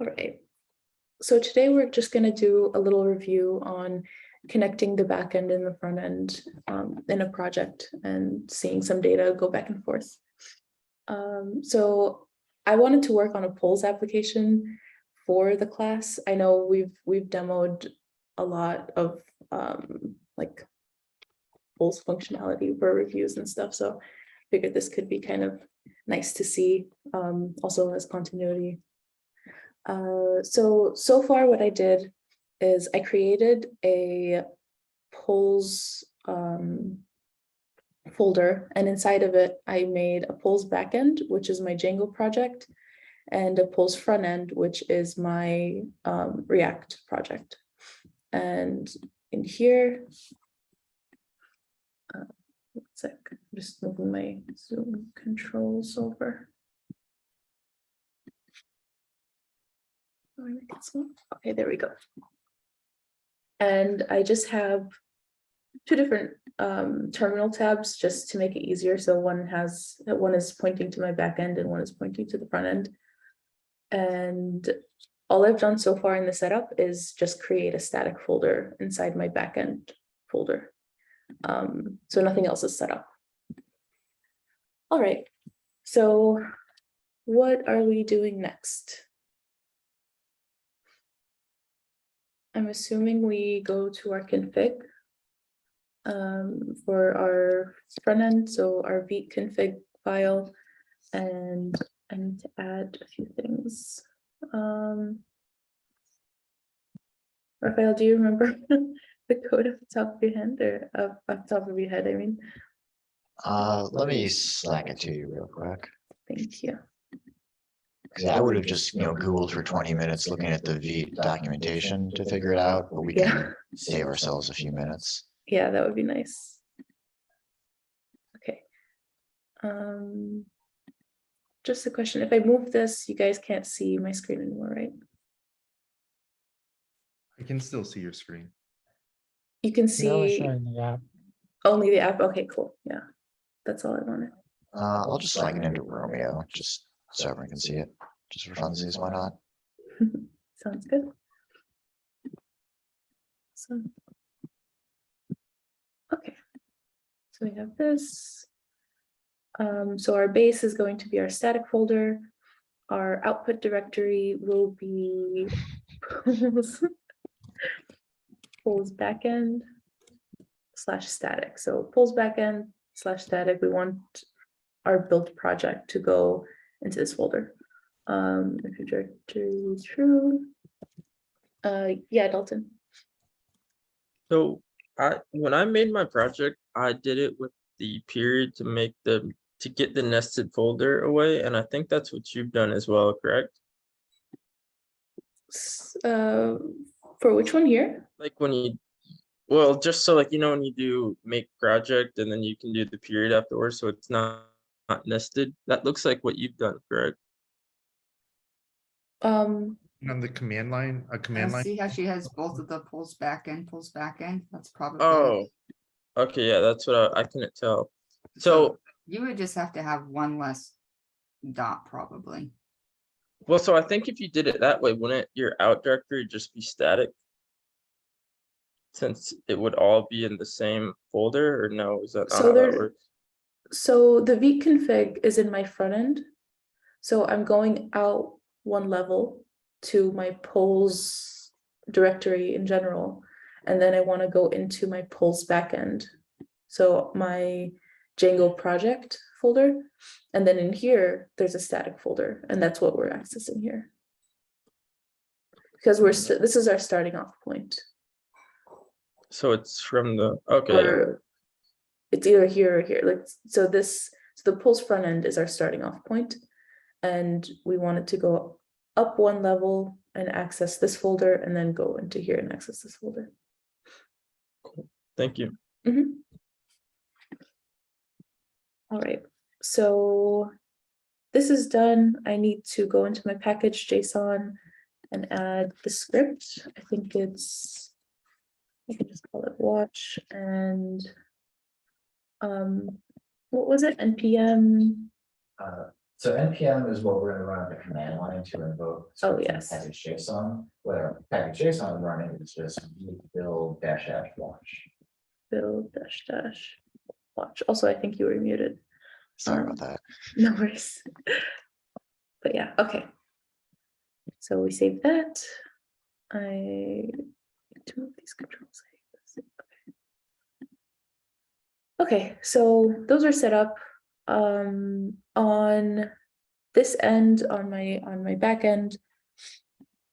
All right. So today we're just going to do a little review on connecting the back end and the front end in a project and seeing some data go back and forth. So I wanted to work on a polls application for the class. I know we've demoed a lot of like polls functionality for reviews and stuff. So I figured this could be kind of nice to see, also as continuity. So far what I did is I created a polls folder, and inside of it I made a polls backend, which is my Django project, and a polls front end, which is my React project. And in here, one sec, I'm just moving my Zoom controls over. Okay, there we go. And I just have two different terminal tabs just to make it easier. So one is pointing to my back end and one is pointing to the front end. And all I've done so far in the setup is just create a static folder inside my backend folder. So nothing else is set up. All right, so what are we doing next? I'm assuming we go to our config for our front end, so our vite config file, and I need to add a few things. Raphael, do you remember the code off the top of your head, or off the top of your head, I mean? Let me Slack it to you real quick. Thank you. Because I would have just, Googled for 20 minutes looking at the vite documentation to figure it out, but we can save ourselves a few minutes. Yeah, that would be nice. Okay. Just a question. If I move this, you guys can't see my screen anymore, right? I can still see your screen. You can see showing the app. only the app. Okay, cool. Yeah, that's all I wanted. I'll just Slack it into Romeo, just so everyone can see it. Just for funsies, why not? Sounds good. So, okay, so we have this. So our base is going to be our static folder. Our output directory will be polls backend / static. So polls backend / static. We want our built project to go into this folder. If your directory is true. Yeah, Dalton. So when I made my project, I did it with the period to get the nested folder away, and I think that's what you've done as well, correct? For which one here? Like when you, well, just so like when you do make project and then you can do the period afterwards, so it's not nested. That looks like what you've done, correct? On the command line, See how she has both of the polls backend. That's probably. Oh, okay, yeah, that's what I couldn't tell. So you would just have to have one less dot probably. well, so I think if you did it that way, wouldn't your out directory just be static? Since it would all be in the same folder, or no? Is that not how that works? So the vite config is in my front end. So I'm going out one level to my polls directory in general, and then I want to go into my polls backend. So my Django project folder, and then in here there's a static folder, and that's what we're accessing here. Because this is our starting off point. So it's from the okay. Or it's either here or here. Like so the polls front end is our starting off point, and we want it to go up one level and access this folder, and then go into here and access this folder. Cool. Thank you. All right, so this is done. I need to go into my package JSON and add the script. I think I can just call it watch, and what was it? NPM So NPM is what we're gonna run the command line to invoke. Oh, yes. Package JSON, where package JSON is running, it's just build dash watch. Build dash dash watch. Also, I think you were muted. Sorry about that. No worries. But yeah, okay. So we save that. I need to move these controls. Okay, so those are set up. On this end, on my back end,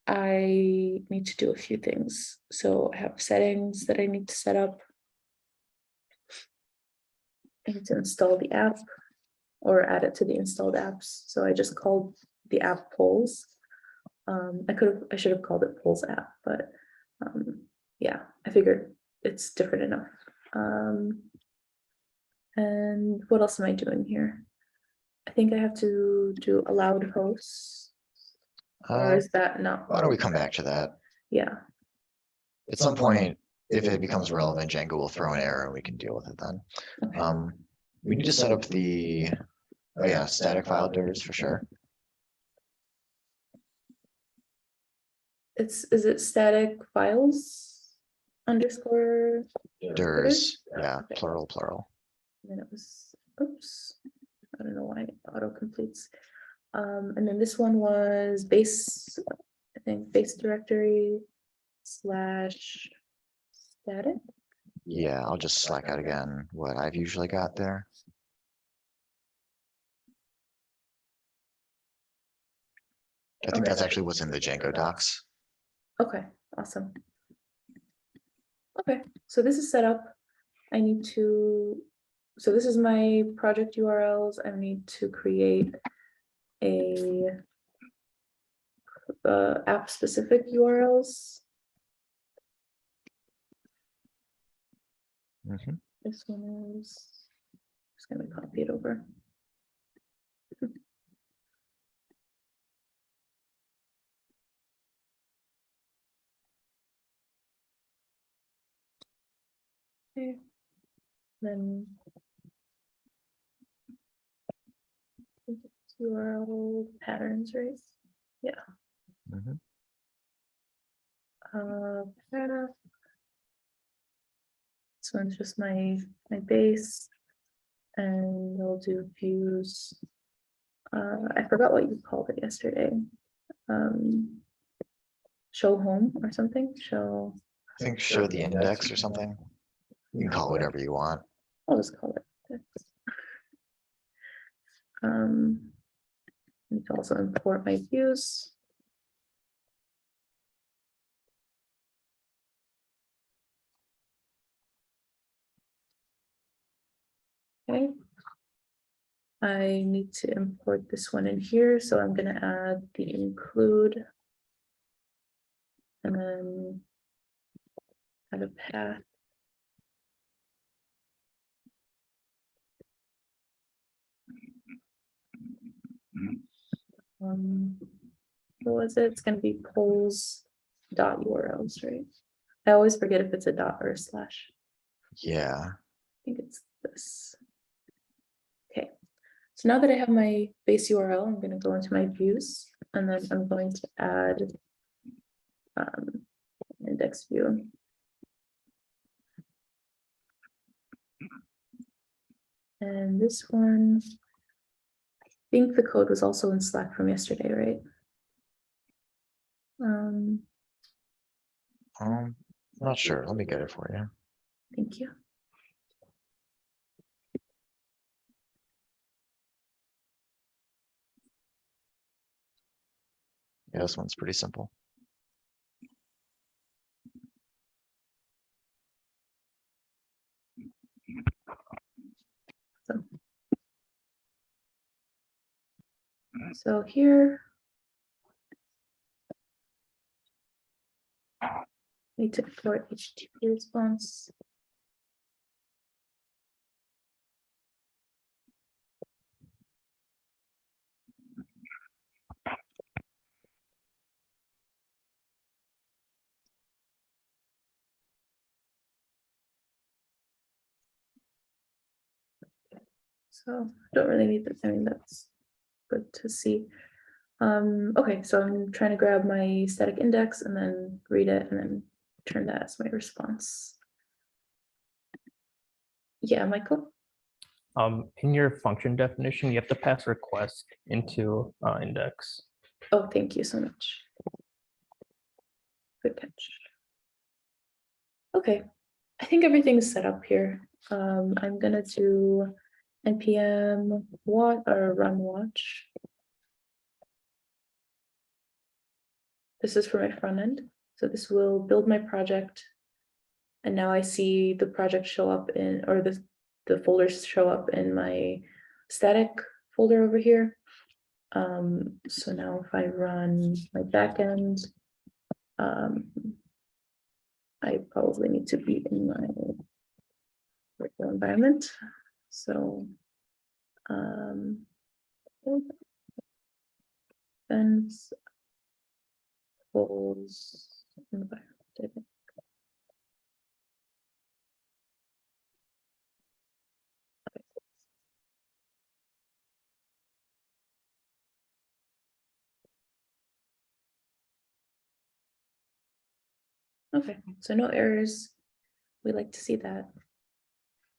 I need to do a few things. So I have settings that I need to set up. I need to install the app or add it to the installed apps. So I just called the app polls. I should have called it polls app, but yeah, I figured it's different enough. And what else am I doing here? I think I have to do allowed hosts. Or is that not? Why don't we come back to that? Yeah, At some point, if it becomes relevant, Django will throw an error and we can deal with it then. okay. We need to set up the, oh yeah, static file dirs for sure. Is it static files underscore? Dirs, yeah, Okay. plural. And then it was, oops, I don't know why it auto completes. And then this one was base, I think base directory / static. Yeah, I'll just slack out again what I've usually got there. I think that's actually what's in the Django docs. Okay, awesome. Okay, so this is set up. I need to, so this is my project URLs. I need to create a app specific URLs. Mhm. This one is just gonna copy it over. Okay, then URL patterns, right? Yeah. Mhm. Pattern. This one's just my base, and we'll do views. I forgot what you called it yesterday. Show home or something. Show. I think show the index or something. You can call it whatever you want. I'll just call it this. Need to also import my views. Okay. I need to import this one in here, so I'm gonna add the include. And then add a path. What was it? It's gonna be polls dot URLs, right? I always forget if it's a dot or a slash. Yeah. I think it's this. Okay, so now that I have my base URL, I'm going to go into my views, and then I'm going to add index view. And this one, I think the code was also in Slack from yesterday, right? Not sure. Let me get it for you. Thank you. Yeah, this one's pretty simple. So here, need to import HTTP response. So don't really need this. I mean, that's good to see. Okay, so I'm trying to grab my static index and then read it and then turn that as my response. Yeah, Michael? In your function definition, you have to pass request into index. Oh, thank you so much. Good catch. Okay, I think everything's set up here. I'm gonna do npm what or run watch. This is for my front end. So this will build my project. And now I see the project show up in, or the folders show up in my static folder over here. So now if I run my backend, I probably need to be in my virtual environment. So and polls environment, I think. Okay, so no errors. We like to see that.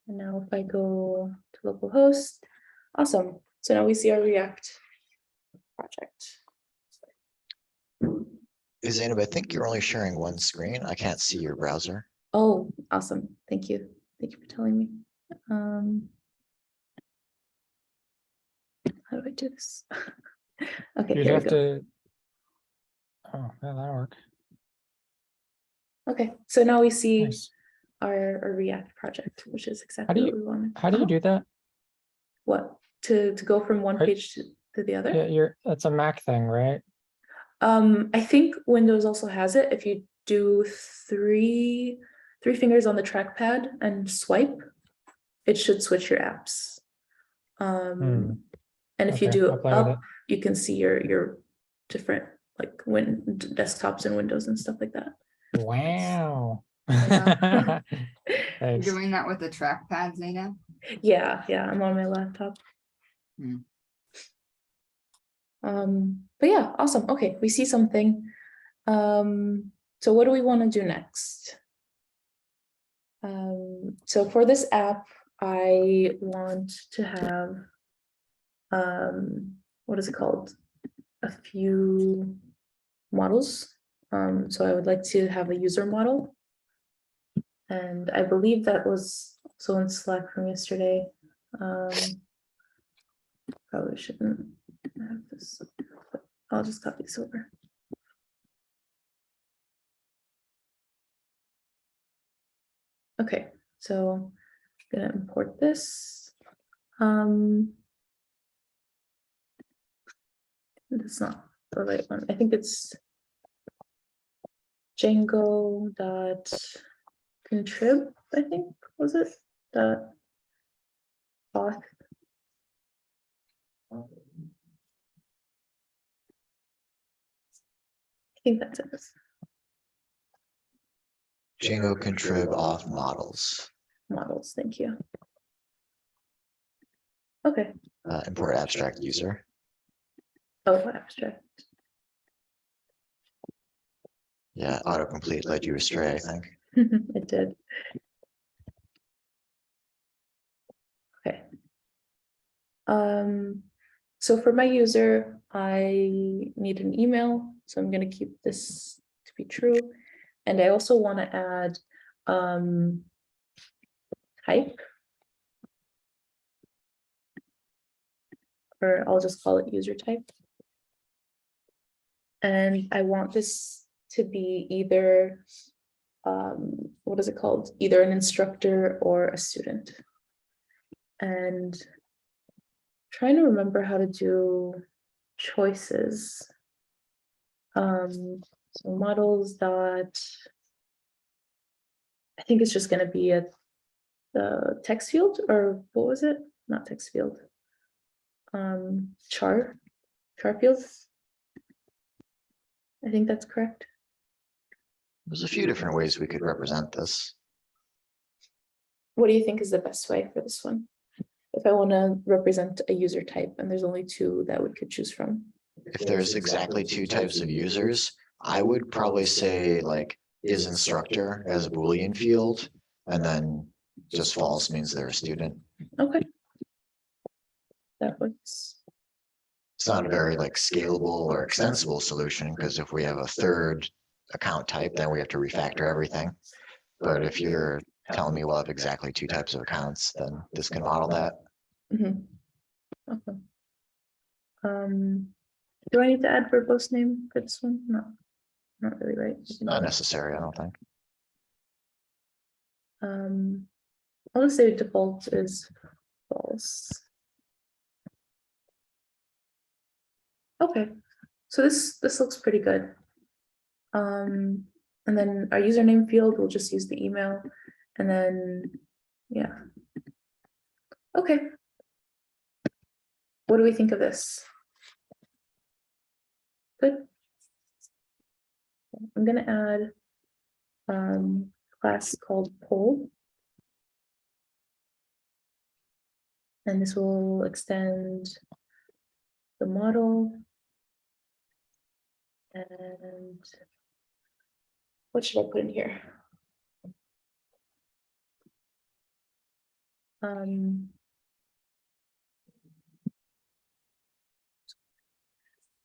And now if I go to localhost, awesome. So now we see our React project. Zainab, I think you're only sharing one screen. I can't see your browser. Oh, awesome. Thank you. Thank you for telling me. How do I do this? Okay, You'd here we have go. to. Oh, yeah, that'll work. Okay, so now we see Nice. our React project, which is How exactly do what you we wanted. how do you do that? What? To go from one Right. page to the other? Yeah, it's a Mac thing, right? I think Windows also has it. If you do three fingers on the trackpad and swipe, it should switch your apps. And if you Okay, do I'll it play with up, you can see your different like desktops and windows and stuff like that. Wow. Yeah. You're Nice. doing that with the trackpad, Zainab? Yeah, I'm on my laptop. But yeah, awesome. Okay, we see something. So what do we want to do next? So for this app, I want to have what is it called? A few models. So I would like to have a user model. And I believe that was also in Slack from yesterday. Probably shouldn't have this, but I'll just copy this over. Okay, so I'm gonna import this. That's not the right one. I think it's Django.contrib, I think, was it? Auth. I think that's it. Django contrib auth models. Models, thank you. Okay. Import abstract user. Oh, abstract. Yeah, autocomplete led you astray, I think. It did. Okay. So for my user, I need an email, so I'm going to keep this to be true. And I also want to add type, or I'll just call it user type. And I want this to be either, what is it called? Either an instructor or a student. And trying to remember how to do choices. So models dot, I think it's just going to be the text field, or what was it? Not text field. Char field. I think that's correct. There's a few different ways we could represent this. What do you think is the best way for this one? if I want to represent a user type and there's only two that we could choose from. If there's exactly two types of users, I would probably say like is instructor as a Boolean field, and then just false means they're a student. Okay. That works. It's not a very like scalable or extensible solution, because if we have a third account type, then we have to refactor everything. But if you're telling me we'll have exactly two types of accounts, then this can model that. Mhm. Okay. Do I need to add verbose name for this one? No, not really, right? It's not necessary, I don't think. I'll just say default is false. Okay, so this looks pretty good. And then our username field, we'll just use the email, and then, yeah. Okay. What do we think of this? Good. I'm gonna add class called poll. And this will extend the model. And what should I put in here?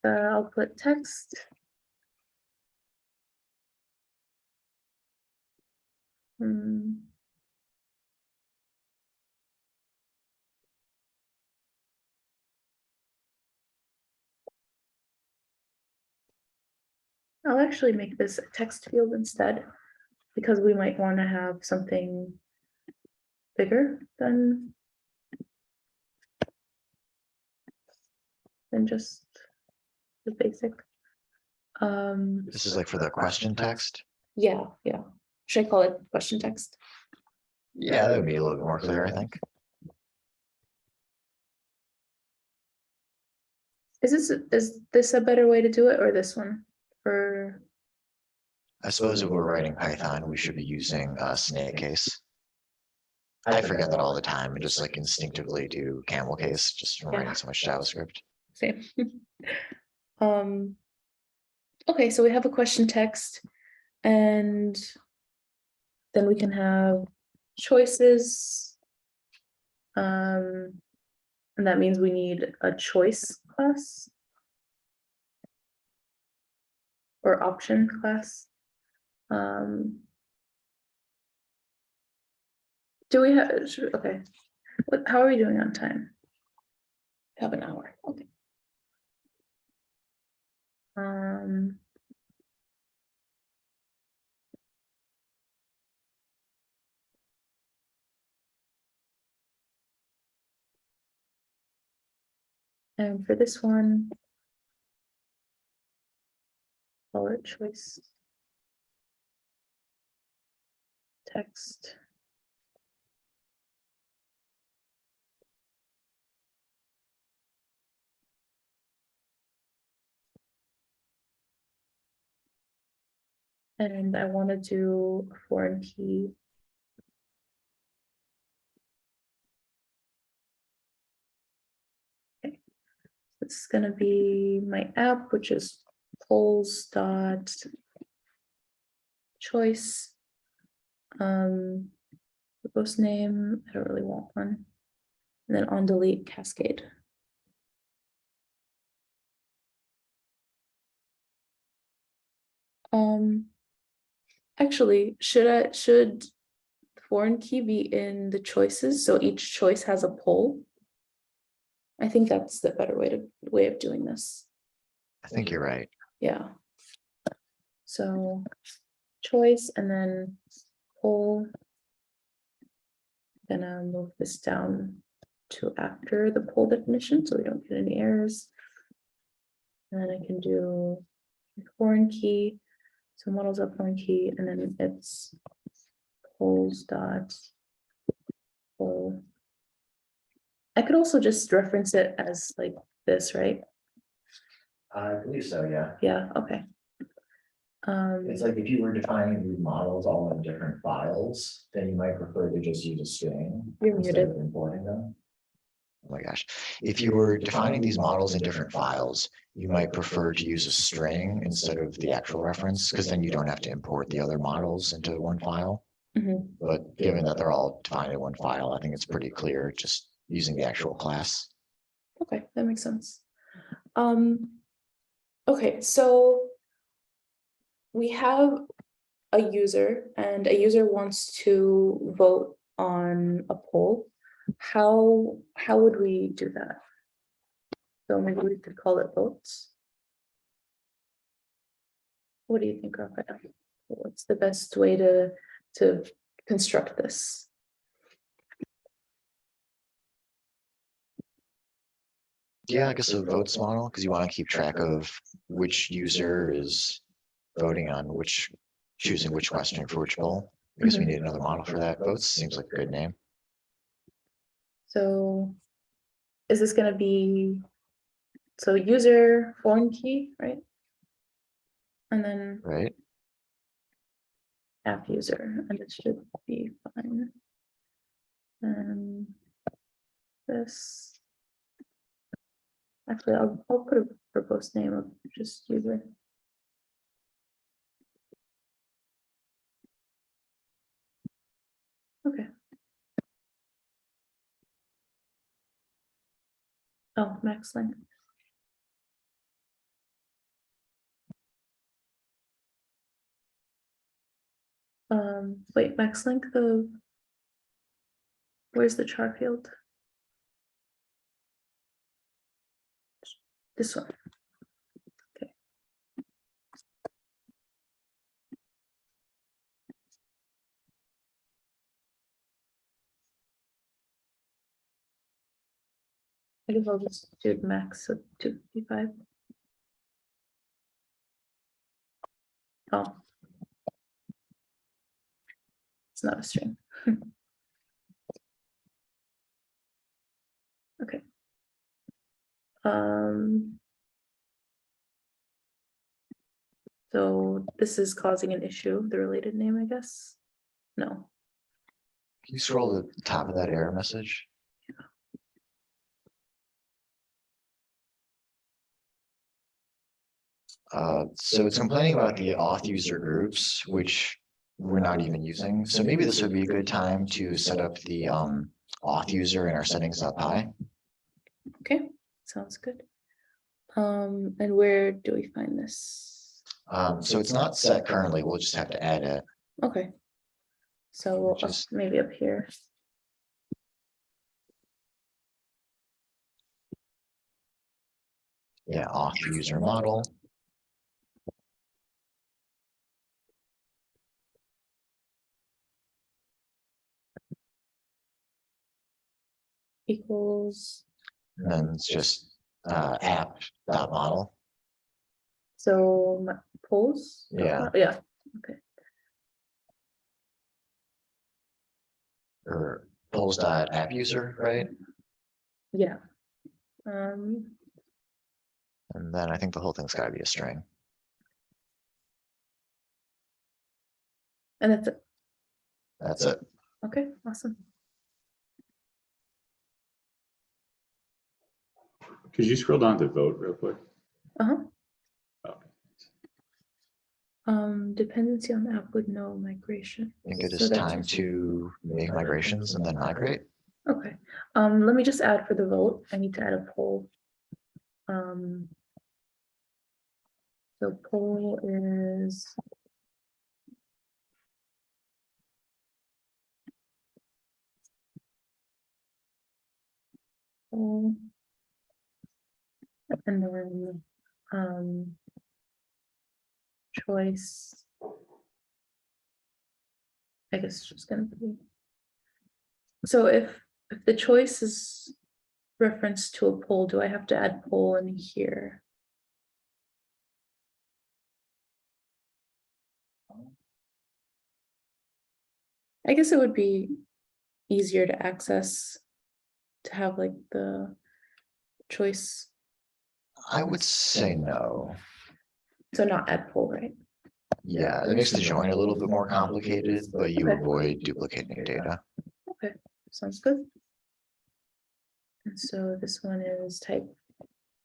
I'll put text. I'll actually make this a text field instead, because we might want to have something bigger than just the basic. This is like for the question text. Yeah. Should I call it question text? Yeah, that would be a little bit more clear, I think. Is this a better way to do it, or this one? For I suppose if we're writing Python, we should be using snake case. I forget that all the time and just like instinctively do camel case just from writing so much JavaScript. same. Okay, so we have a question text, and then we can have choices. And that means we need a choice class or option class. Do we have, okay, how are we doing on time? Have an hour, okay. And for this one, call it choice text. And I want to do a foreign key. Okay, this is going to be my app, which is polls dot choice. The post name, I don't really want one. And then on delete cascade. Actually, should foreign key be in the choices, so each choice has a poll? I think that's the better way of doing this. I think you're right. Yeah. So choice and then poll. Gonna move this down to after the poll definition so we don't get any errors. And then I can do foreign key. So models up foreign key, and then it's polls dot poll. I could also just reference it as like this, right? I believe so, yeah. Yeah, okay. It's like if you were defining these models all in different files, then you might prefer to just use a string You're instead muted. of importing them. oh my gosh, if you were defining these models in different files, you might prefer to use a string instead of the actual reference, because then you don't have to import the other models into one file. Mhm. But given that they're all defined in one file, I think it's pretty clear just using the actual class. Okay, that makes sense. Okay, so we have a user and a user wants to vote on a poll. How would we do that? So maybe we could call it votes. What do you think, Raphael? What's the best way to construct this? Yeah, I guess a votes model, because you want to keep track of which user is voting on which, choosing which question for which poll. I guess we need another model for that. Votes seems like a good name. So is this gonna be, so user foreign key, right? And then Right? app user, and it should be fine. And this. Actually, I'll put a proposed name of just user. Okay. Oh, max length. Wait, max length of, where's the char field? This one. Okay. I guess I'll just do max of 255. Oh. It's not a string. Okay. So this is causing an issue, the related name, I guess? No. Can you scroll to the top of that error message? So it's complaining about the auth user groups, which we're not even using. So maybe this would be a good time to set up the auth user in our settings.py. Okay, sounds good. And where do we find this? So it's not set currently. We'll just have to add it. Okay. So Just- maybe up here. Yeah, auth user model. Equals, And then it's just app.model. so polls? Yeah. Yeah, okay. Or polls.app user, right? Yeah. And then I think the whole thing's got to be a string. And that's it. That's it. Okay, awesome. Could you scroll down to vote real quick? Uh-huh. Okay. Dependency on the app with no migration. I think it So is that's time just- to make migrations and then migrate. Okay, let me just add for the vote, I need to add a poll. So poll is. Poll. And then, choice. I guess it's just gonna be. So if the choice is reference to a poll, do I have to add poll in here? I guess it would be easier to access, to have like the choice, I would say no. so not add poll, right? Yeah, it makes the join a little bit more complicated, but you Okay. avoid duplicating data. Okay, sounds good. And so this one is type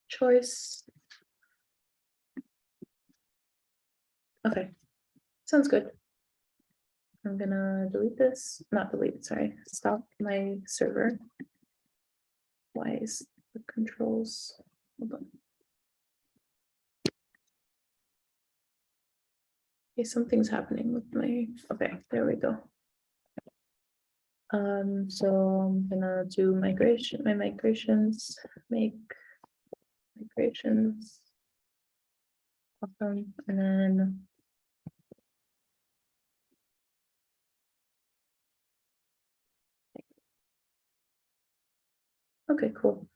choice. Okay, sounds good. I'm gonna delete this, not delete, sorry, stop my server. Why is the controls? Hold on. Okay, something's happening with my, okay, there we go. So I'm gonna do migration, my migrations, make migrations. Awesome, and then. Okay, cool.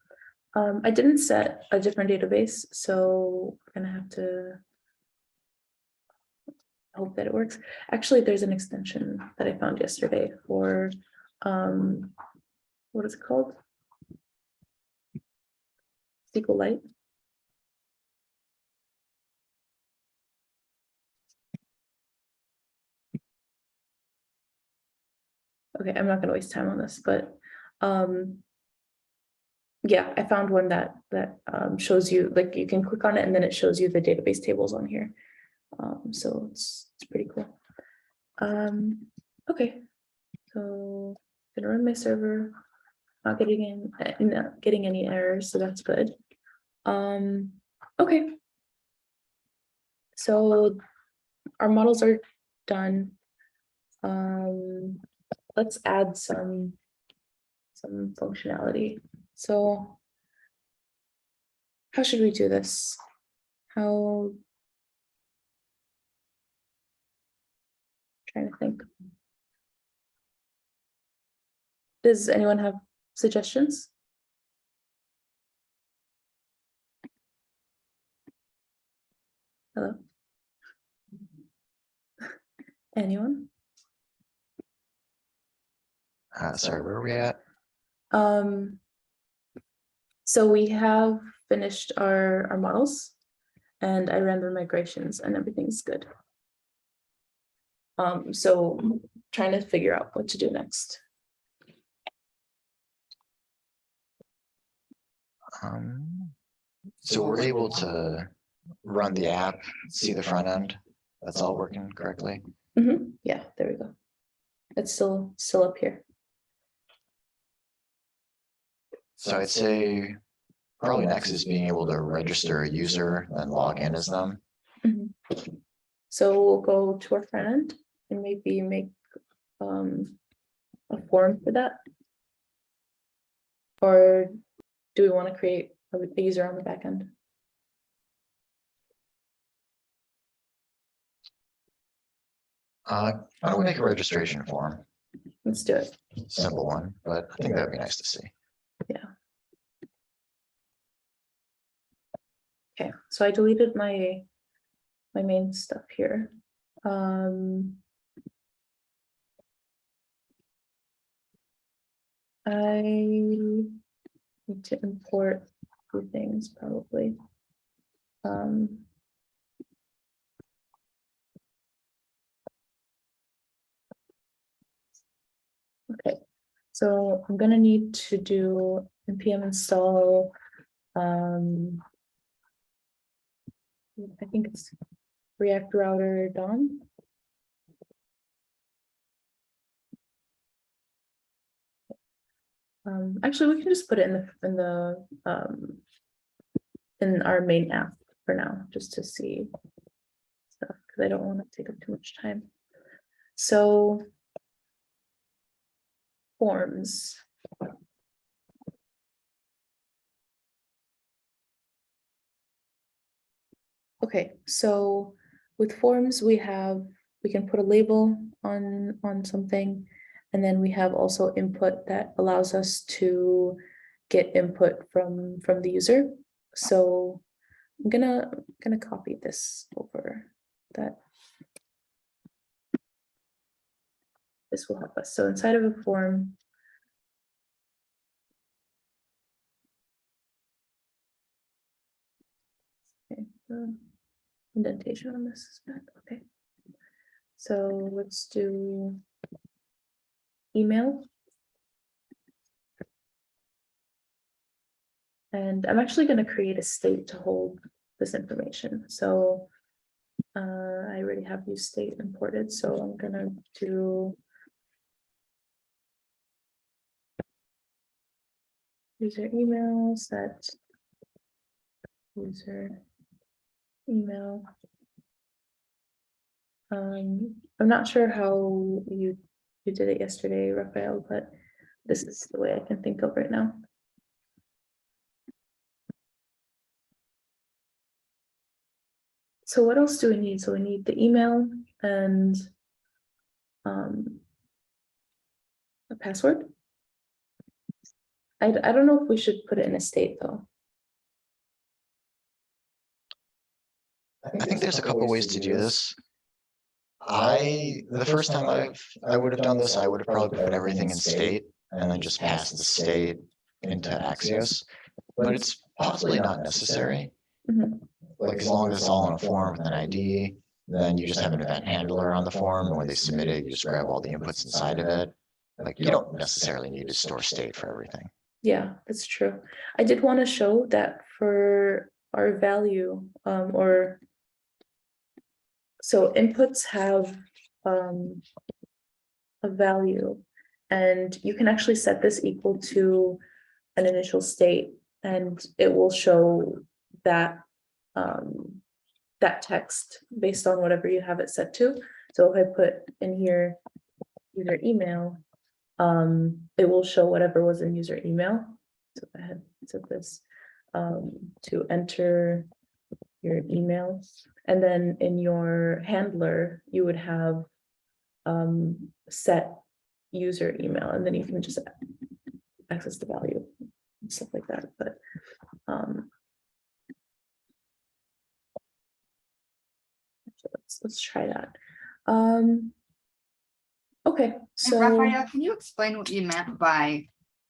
I didn't set a different database, so we're gonna have to hope that it works. Actually, there's an extension that I found yesterday for what is it called? Sql Lite. Okay, I'm not gonna waste time on this, but yeah, I found one that shows you, like, you can click on it and then it shows you the database tables on here. So it's pretty cool. Okay, so gonna run my server, not getting not getting any errors, so that's good. Okay. So our models are done. Let's add some functionality. So how should we do this? How? Trying to think. Does anyone have suggestions? Hello? Anyone? Sorry, where are we at? So we have finished our models and I ran the migrations and everything's good. So trying to figure out what to do next. So we're able to run the app, see the front end. That's all working correctly. Yeah, there we go. It's still up here. So I'd say probably next is being able to register a user and log in as them. So we'll go to our front end and maybe make a form for that. Or do we want to create a user on the back end? Why don't we make a registration form? Let's do it. Simple one, but I think that'd be nice to see. Yeah. Okay, so I deleted my main stuff here. I need to import a few things probably. Okay, so I'm gonna need to do npm install. I think it's React router DOM. Actually, we can just put it in our main app for now, just to see stuff, because I don't want to take up too much time. So forms. Okay, so with forms, we can put a label on something, and then we have also input that allows us to get input from the user. So I'm gonna copy this over that. This will help us. So inside of a form, okay, the indentation on this is bad. Okay. So let's do email. And I'm actually going to create a state to hold this information. So I already have use state imported, so I'm going to do user email set user email. I'm not sure how you did it yesterday, Raphael, but this is the way I can think of right now. So what else do we need? So we need the email and a password. I don't know if we should put it in a state though. I think there's a couple ways to do this. The first time I would have done this, I would have probably put everything in state and then just passed the state into Axios, but it's possibly not necessary. Mhm. Like as long as it's all in a form with an ID, then you just have an event handler on the form, and when they submit it, you just grab all the inputs inside of it. Like you don't necessarily need to store state for everything. Yeah, that's true. I did want to show that for our value, or so inputs have a value, and you can actually set this equal to an initial state, and it will show that that text based on whatever you have it set to. So if I put in here user email, it will show whatever was in user email. So I had set this to enter your email, and then in your handler you would have set user email, and then you can just access the value and stuff like that. But so let's try that. Okay, And so Raphael, can you explain what you meant by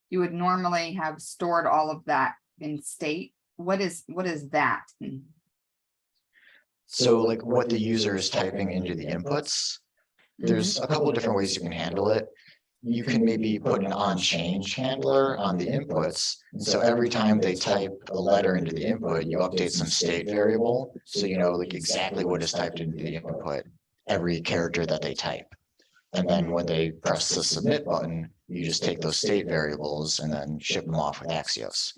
you would normally have stored all of that in state? What is that? So like what the user is typing into the inputs, there's a couple of different ways you can handle it. You can maybe put an on change handler on the inputs. And so every time they type a letter into the input, you update some state variable. So you know like exactly what is typed into the input, every character that they type. And then when they press the submit button, you just take those state variables and then ship them off with Axios.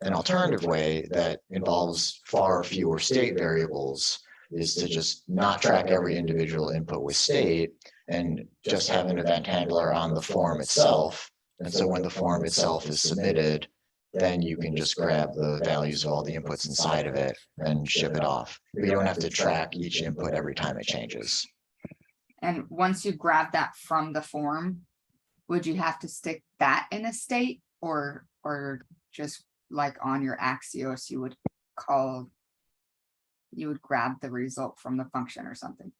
An alternative way that involves far fewer state variables is to just not track every individual input with state and just have an event handler on the form itself. And so when the form itself is submitted, then you can just grab the values of all the inputs inside of it and ship it off. You don't have to track each input every time it changes. And once you grab that from the form, would you have to stick that in a state or just like on your Axios, you would grab the result from the function or something?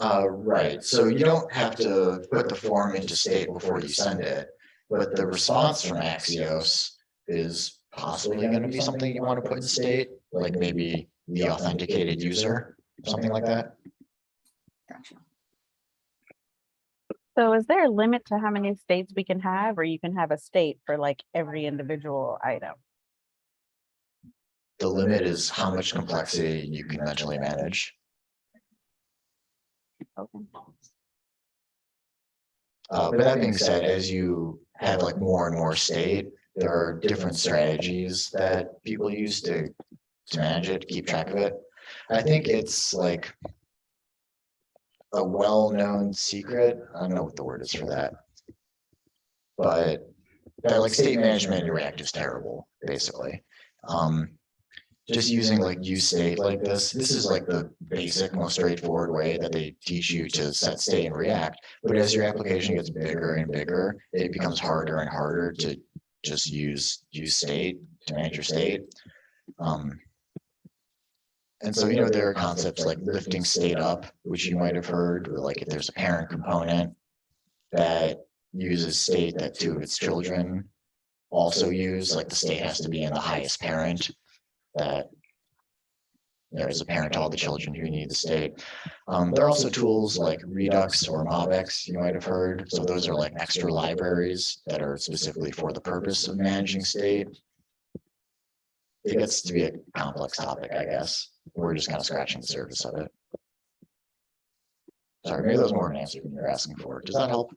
Right. So you don't have to put the form into state before you send it, but the response from Axios is possibly going to be something you want to put in state, like maybe the authenticated user, something like that. Gotcha. So is there a limit to how many states we can have, or you can have a state for like every individual item? The limit is how much complexity you can eventually manage. Okay. But that being said, as you have like more and more state, there are different strategies that people use to manage it, to keep track of it. I think it's like a well-known secret. I don't know what the word is for that. But that like state management in React is terrible, basically. Just using like use state like this is like the basic, most straightforward way that they teach you to set state in React. But as your application gets bigger and bigger, it becomes harder and harder to just use state to manage your state. And so, you know, there are concepts like lifting state up, which you might have heard, or like if there's a parent component that uses state that two of its children also use, like the state has to be in the highest parent, that there's a parent to all the children who need the state. There are also tools like Redux or MobX you might have heard. So those are like extra libraries that are specifically for the purpose of managing state. it gets to be a complex topic, I guess. We're just kind of scratching the surface of it. Sorry, maybe that was more of an answer than you're asking for. Does that help?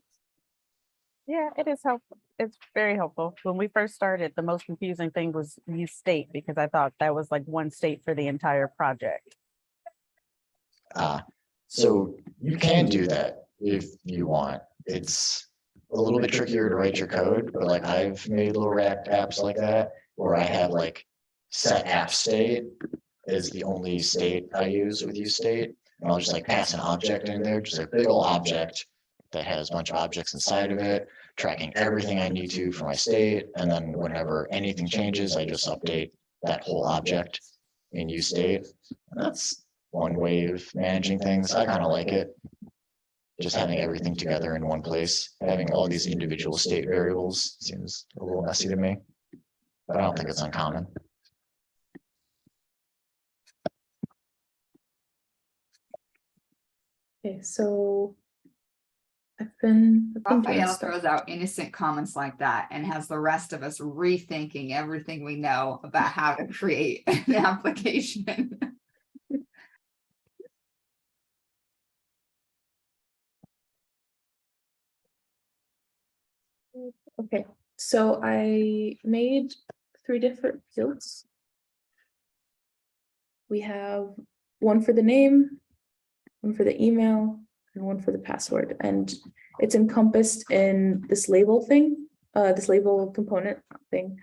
Yeah, it is helpful. It's very helpful. When we first started, the most confusing thing was use state because I thought that was like one state for the entire project. So you can do that if you want. It's a little bit trickier to write your code, but like I've made little React apps like that where I have like set app state is the only state I use with use state. And I'll just like pass an object in there, just a big old object that has a bunch of objects inside of it, tracking everything I need to for my state. And then whenever anything changes, I just update that whole object in use state. And that's one way of managing things. I kind of like it. Just having everything together in one place, having all these individual state variables seems a little messy to me, but I don't think it's uncommon. Okay, so I've been doing Raphael stuff. throws out innocent comments like that and has the rest of us rethinking everything we know about how to create an application. Okay, so I made 3 different fields. We have one for the name, one for the email, and one for the password, and it's encompassed in this label thing, this label component thing,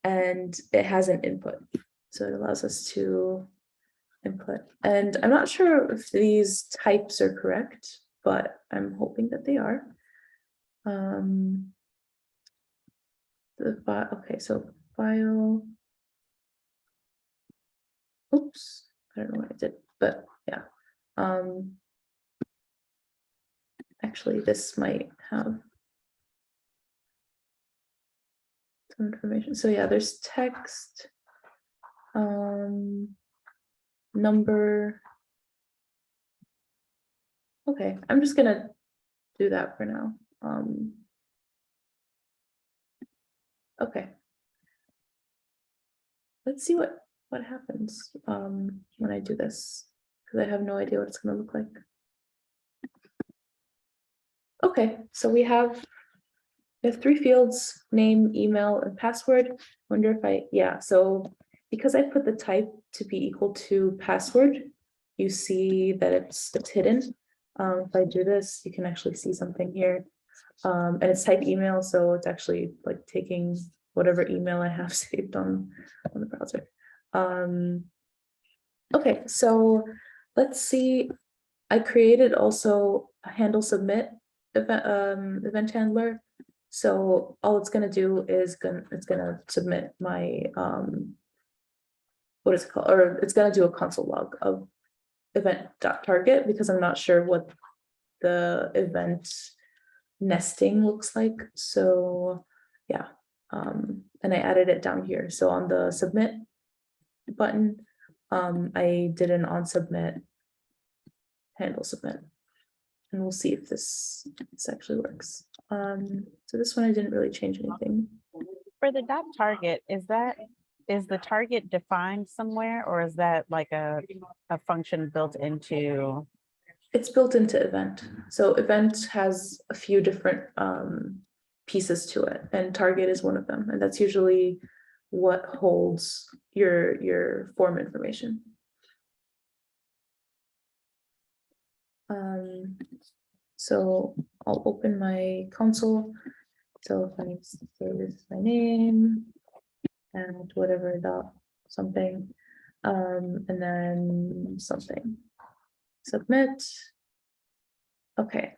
and it has an input, so it allows us to input. And I'm not sure if these types are correct, but I'm hoping that they are. The file, okay, so file. Oops, I don't know what I did, but yeah. Actually, this might have some information. So yeah, there's text, number. Okay, I'm just gonna do that for now. Okay. Let's see what happens when I do this, because I have no idea what it's going to look like. Okay, so we have 3 fields: name, email, and password. Wonder if so because I put the type to be equal to password, you see that it's hidden. If I do this, you can actually see something here. And it's type email, so it's actually like taking whatever email I have saved on the browser. Okay, so let's see. I created also a handle submit event handler. So all it's gonna do is it's gonna submit my what is it called, or it's gonna do a console log of event.target, because I'm not sure what the event nesting looks like. So yeah, and I added it down here. So on the submit button, I did an on submit handle submit, and we'll see if this actually works. So this one I didn't really change anything. For the dot target, is the target defined somewhere, or is that like a function built into? It's built into event. So event has a few different pieces to it, and target is one of them, and that's usually what holds your form information. So I'll open my console. So if I say this is my name and whatever dot something, and then something, submit. Okay,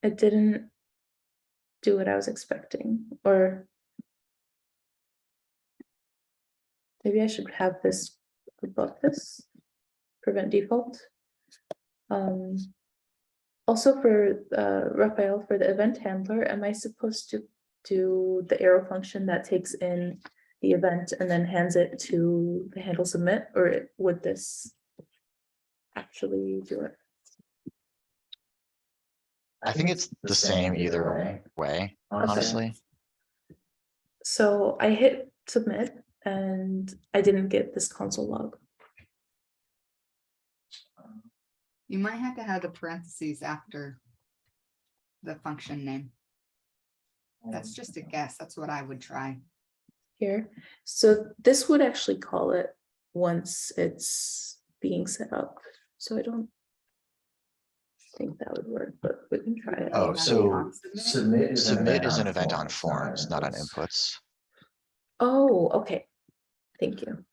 it didn't do what I was expecting, or maybe I should have this above this, prevent default. Also for Raphael, for the event handler, am I supposed to do the arrow function that takes in the event and then hands it to the handle submit, or would this actually do it? I think it's the same either way, honestly. So I hit submit, and I didn't get this console log. You might have to have the parentheses after the function name. That's just a guess. That's what I would try. Here. So this would actually call it once it's being set up. So I don't think that would work, but we can try it. Oh, Have it so on submit? submit is an event on forms, not on inputs. Oh, okay. Thank you.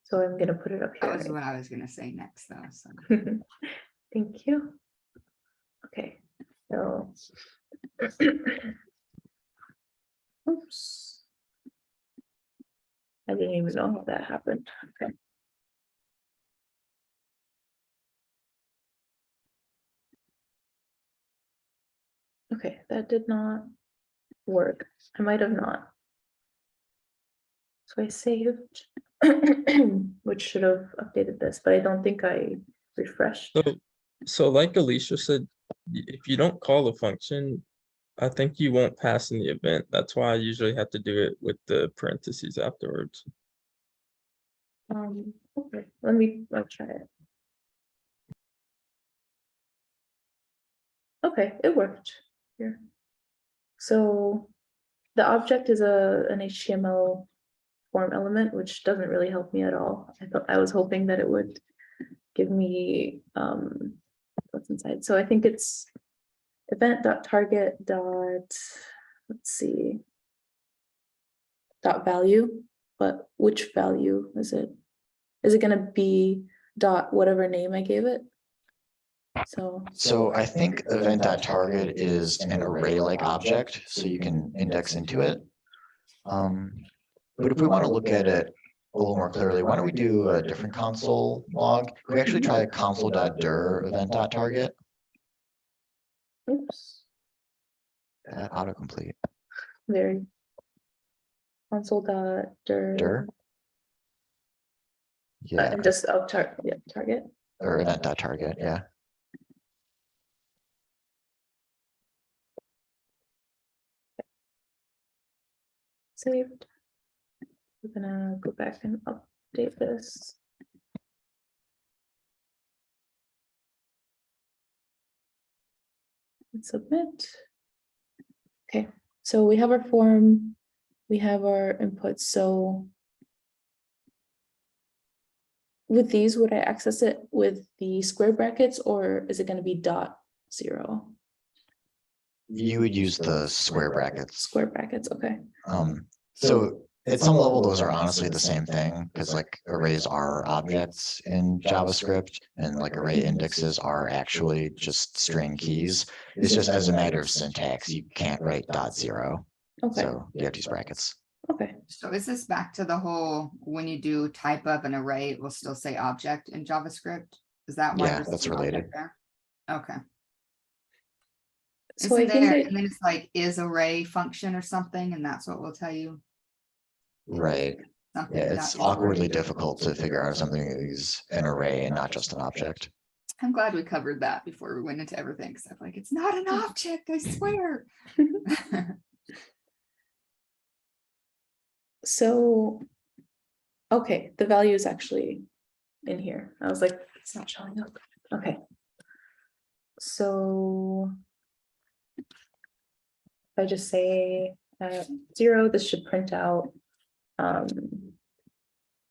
So I'm gonna put it up That here. was what I was gonna say next, though, so. Thank you. Okay, so. Oops. I didn't even know how that happened. Okay. Okay, that did not work. I might have not. So I saved, which should have updated this, but I don't think I refreshed. So like Alicia said, if you don't call the function, I think you won't pass in the event. That's why I usually have to do it with the parentheses afterwards. Okay, I'll try it. Okay, it worked here. So the object is an HTML form element, which doesn't really help me at all. I was hoping that it would give me what's inside. So I think it's event.target. Let's see, .value, but which value is it? Is it going to be dot whatever name I gave it? So I think event.target is an array-like object, so you can index into it. But if we want to look at it a little more clearly, why don't we do a different console log? Can we actually try console.dir event.target? Oops, Autocomplete. very console.dir. Dir? Yeah, And just target. or event.target, yeah. Saved. We're gonna go back and update this. And submit. Okay, so we have our form, we have our inputs. So with these, would I access it with the square brackets, or is it going to be .0? You would use the square brackets. Square brackets, okay. So at some level, those are honestly the same thing, because like arrays are objects in JavaScript, and like array indexes are actually just string keys. It's just as a matter of syntax, you can't write .0. Okay, So you have to use brackets. okay. So is this back to the whole, when you do type of an array, it will still say object in JavaScript? Is that why? Yeah, we're that's seeing related. object there? Okay. So I Isn't think there, and then it's like is array function or something, and that's what will tell you Right. something. Yeah, about it's is awkwardly array. difficult to figure out if something is an array and not just an object. I'm glad we covered that before we went into everything, because I'm like, it's not an object, I swear. So, okay, the value is actually in here. I was like, it's not showing up. Okay. So if I just say 0, this should print out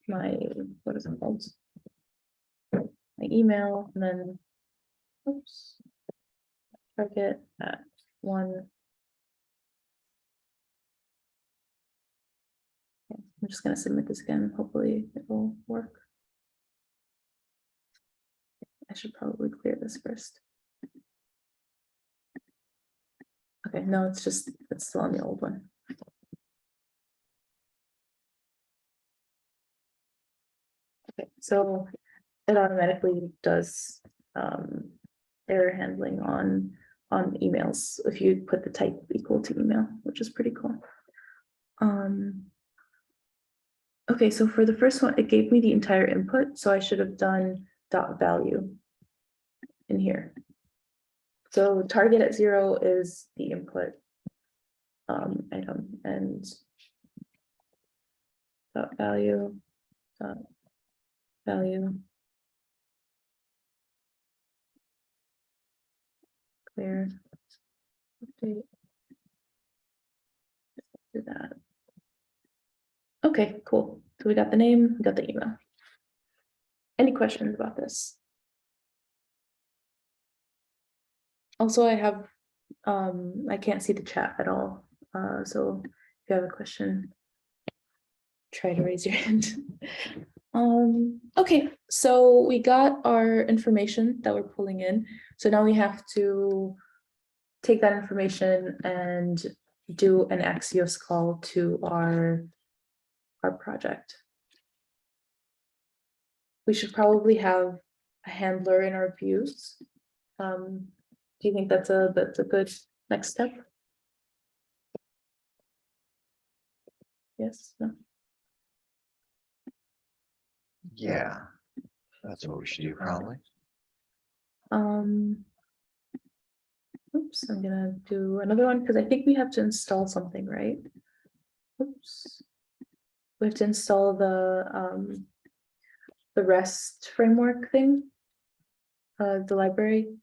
my, what is it called? My email, and then oops, target at 1. Okay, I'm just gonna submit this again. Hopefully it will work. I should probably clear this first. Okay, no, it's still on the old one. Okay, so it automatically does error handling on emails if you put the type equal to email, which is pretty cool. Okay, so for the first one, it gave me the entire input, so I should have done .value in here. So target at 0 is the input item, and dot value dot value clear update. Do that. Okay, cool. So we got the name, we got the email. Any questions about this? Also, I have, I can't see the chat at all. So if you have a question, try to raise your hand. Okay, so we got our information that we're pulling in. So now we have to take that information and do an Axios call to our project. We should probably have a handler in our views. Do you think that's a good next step? Yes, no? Yeah, that's what we should do probably. Oops, I'm gonna do another one because I think we have to install something, right? Oops. We have to install the REST framework thing, the library.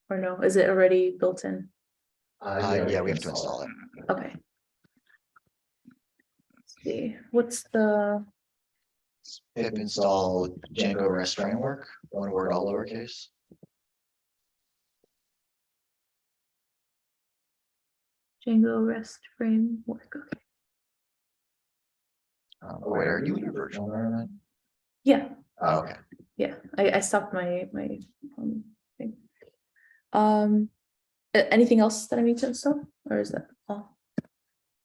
Or no, is it already built in? Yeah, we have to install it. Okay. Let's see, what's the, Pip install Django REST framework, one word, all lowercase. Django REST framework? Okay. Wait, are you in a virtual environment? Yeah, Oh, okay. yeah, I stopped my thing. Anything else that I need to install, or is that all?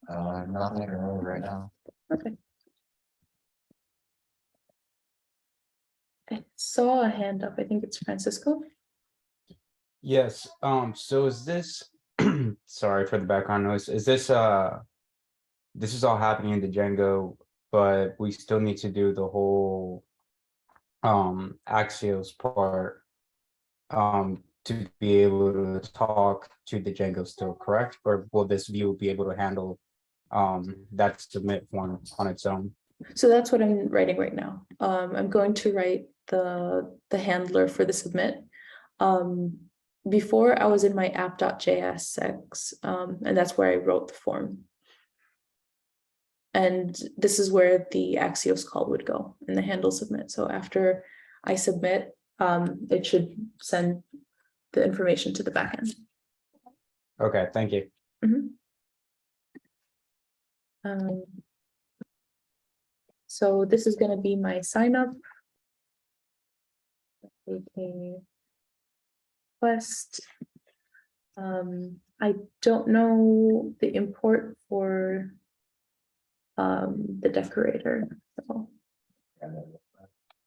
Nothing I can remember right now. Okay. I saw a hand up, I think it's Francisco. Yes, so is this, sorry for the background noise, is this, this is all happening in the Django, but we still need to do the whole, Axios part, to be able to talk to the Django still, correct? Or will this view be able to handle, that submit form on its own? So that's what I'm writing right now. I'm going to write the handler for the submit. Before I was in my app.jsx, and that's where I wrote the form. And this is where the Axios call would go in the handle submit. So after I submit, it should send the information to the backend. Okay, thank you. So this is going to be my sign up. Okay. Request. I don't know the import for the decorator. So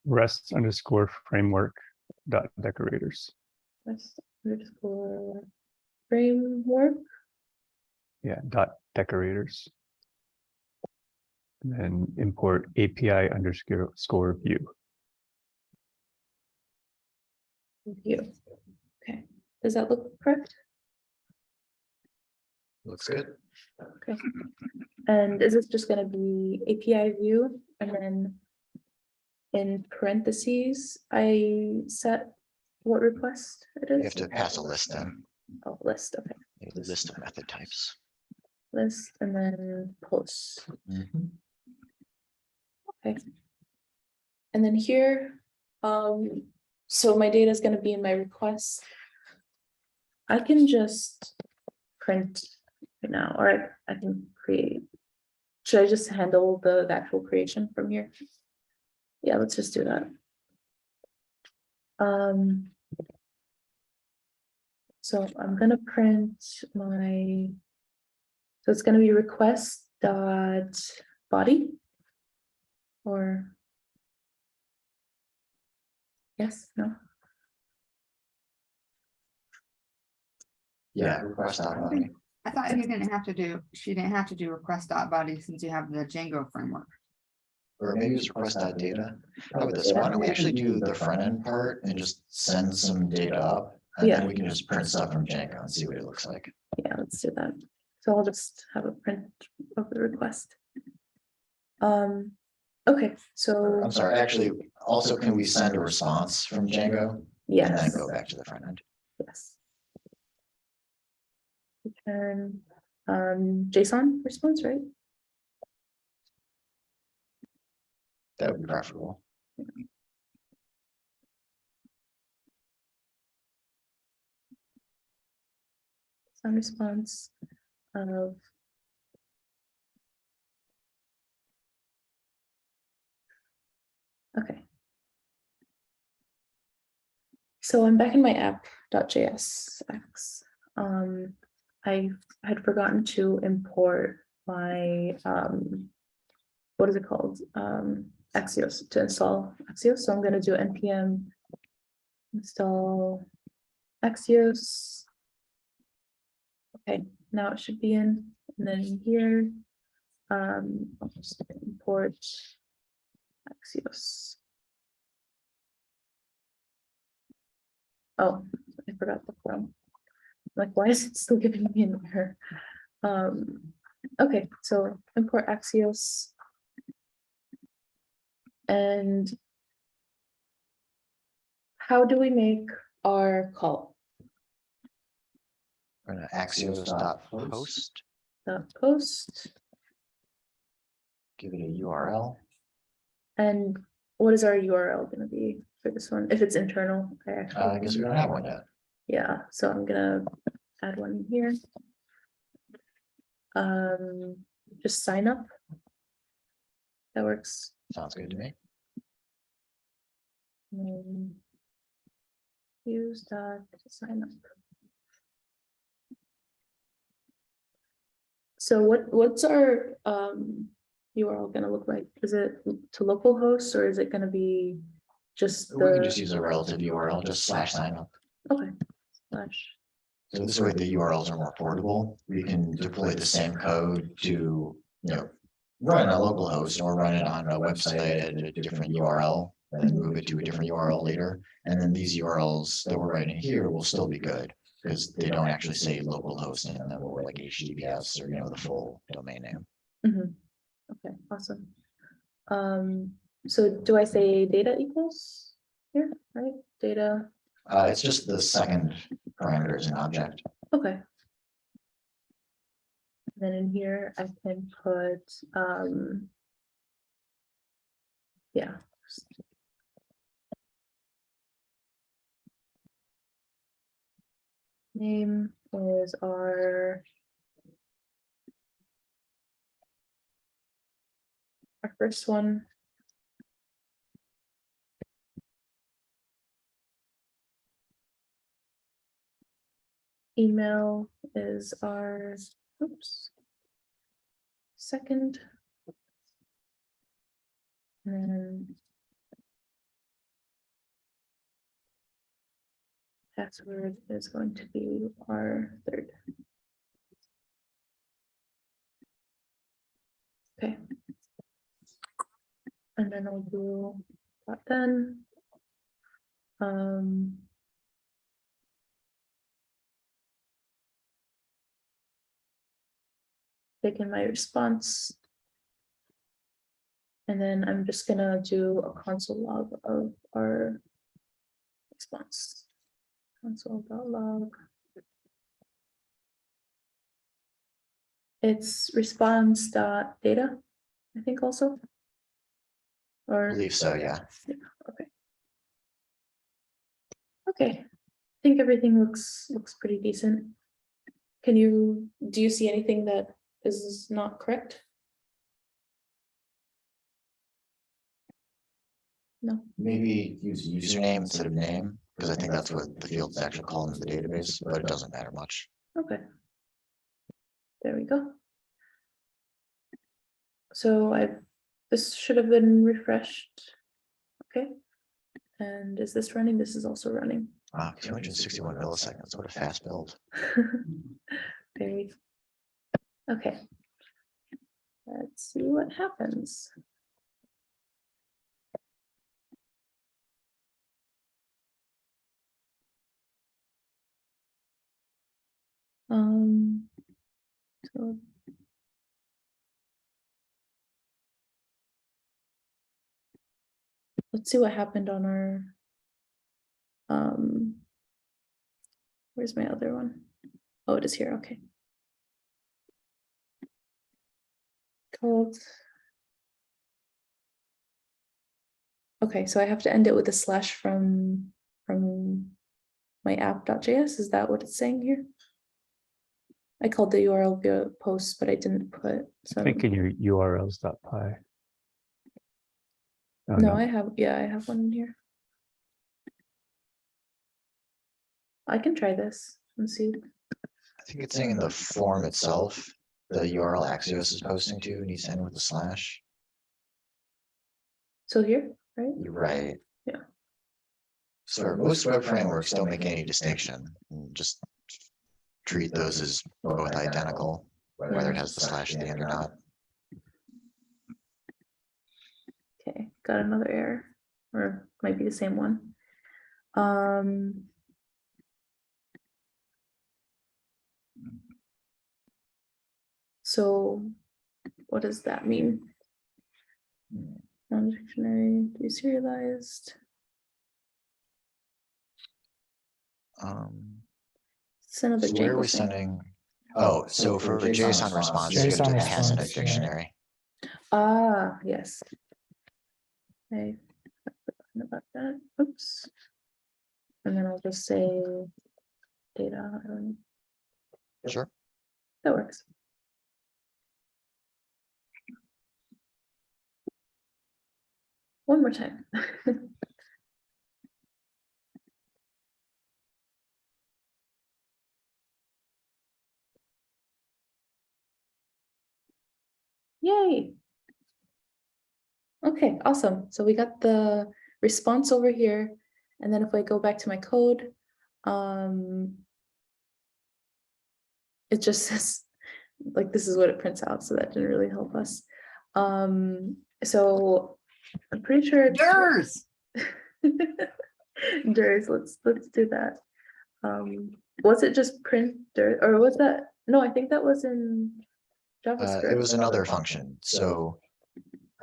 REST underscore framework dot decorators. REST underscore framework. Yeah, dot decorators. And then import API underscore view. View. Okay. Does that look correct? Looks good. Okay. And is this just going to be API view, and then in parentheses I set what request it is? You have to pass a list in, Oh, list. Okay. a list of method types. List and then post. Okay. And then here, so my data is going to be in my request. I can just print right now, or I can create. Should I just handle the actual creation from here? Yeah, let's just do that. So I'm gonna print my, so it's gonna be request dot body, or yes, no? Yeah, request dot body. I thought you didn't have to do, she didn't have to do request.body since you have the Django framework. Or maybe it's request dot data. How about this? Why don't we actually do the front end part and just send some data up? And then we can just print stuff from Django and see what it looks like. Yeah, let's do that. So I'll just have a print of the request. Okay, so. I'm sorry, actually, also can we send a response from Django? And then Yes. go back to the front end? Yes. Return, JSON response, right? That would be preferable. JSON response of. Okay. So I'm back in my app.js. I had forgotten to import my, what is it called? Axios, to install Axios. So I'm going to do npm install Axios. Okay, now it should be in, and then here, I'll just import Axios. Oh, I forgot the form. Like, why is it still giving me an error? Okay, so import Axios. And how do we make our call? We're gonna axios.post, The post. give it a URL. And what is our URL going to be for this one? If it's internal, I guess we don't have one yet. Yeah, so I'm gonna add one in here. Just sign up. That works. Sounds good to me. Use that to sign up. So what's our URL gonna look like? Is it to localhost or is it gonna be just We can the? just use a relative URL, just /sign up. Okay. Slash. So this way the URLs are more portable. We can deploy the same code to, run on a local host or run it on a website at a different URL and then move it to a different URL later. And then these URLs that we're writing here will still be good because they don't actually say localhost in them or like HTTPS or, the full domain name. Okay, awesome. So do I say data equals here, right? Data. It's just the second parameters in object. Okay. Then in here, I can put, yeah. Name is our first one. Email is our, oops, second. And password is going to be our third. Okay. And then I'll do .then. Take in my response. And then I'm just gonna do a console log of our response. Console.log. It's response.data, I think also. Or I believe so, yeah. Okay. Okay. I think everything looks pretty decent. Do you see anything that is not correct? No. Maybe use username instead of name, because I think that's what the field is actually called in the database, but it doesn't matter much. Okay. There we go. So this should have been refreshed. Okay. And is this running? This is also running. Wow, 261 milliseconds, what a fast build. Very. Okay. Let's see what happens. So let's see what happened on our. Where's my other one? Oh, it is here. Okay. Called. Okay, so I have to end it with a slash from my app.js. Is that what it's saying here? I called the URL via post, but I didn't put. So I think in your urls.py. Oh, no, I have. Yeah, I have one in here. I can try this and see. I think it's saying in the form itself, the URL Axios is posting to needs to end with a slash. So here, right? You're right. Yeah. So most web frameworks don't make any distinction, just treat those as both identical, whether it has the slash at the end or not. Okay, got another error, or might be the same one. So what does that mean? Non-dictionary deserialized. Send another So where are Django we thing. sending? Oh, so for JSON response, you go to JSON the response, Casanova yeah. dictionary. Ah, yes. I forgotten about that. Oops. And then I'll just say data. I don't know. Sure. That works. One more time. Yay. Okay, awesome. So we got the response over here. And then if I go back to my code, it just says, like, this is what it prints out. So that didn't really help us. So I'm pretty sure it's Durs. Durs, let's do that. Was it just print Durs, or was that? No, I think that was in JavaScript. It was another function. So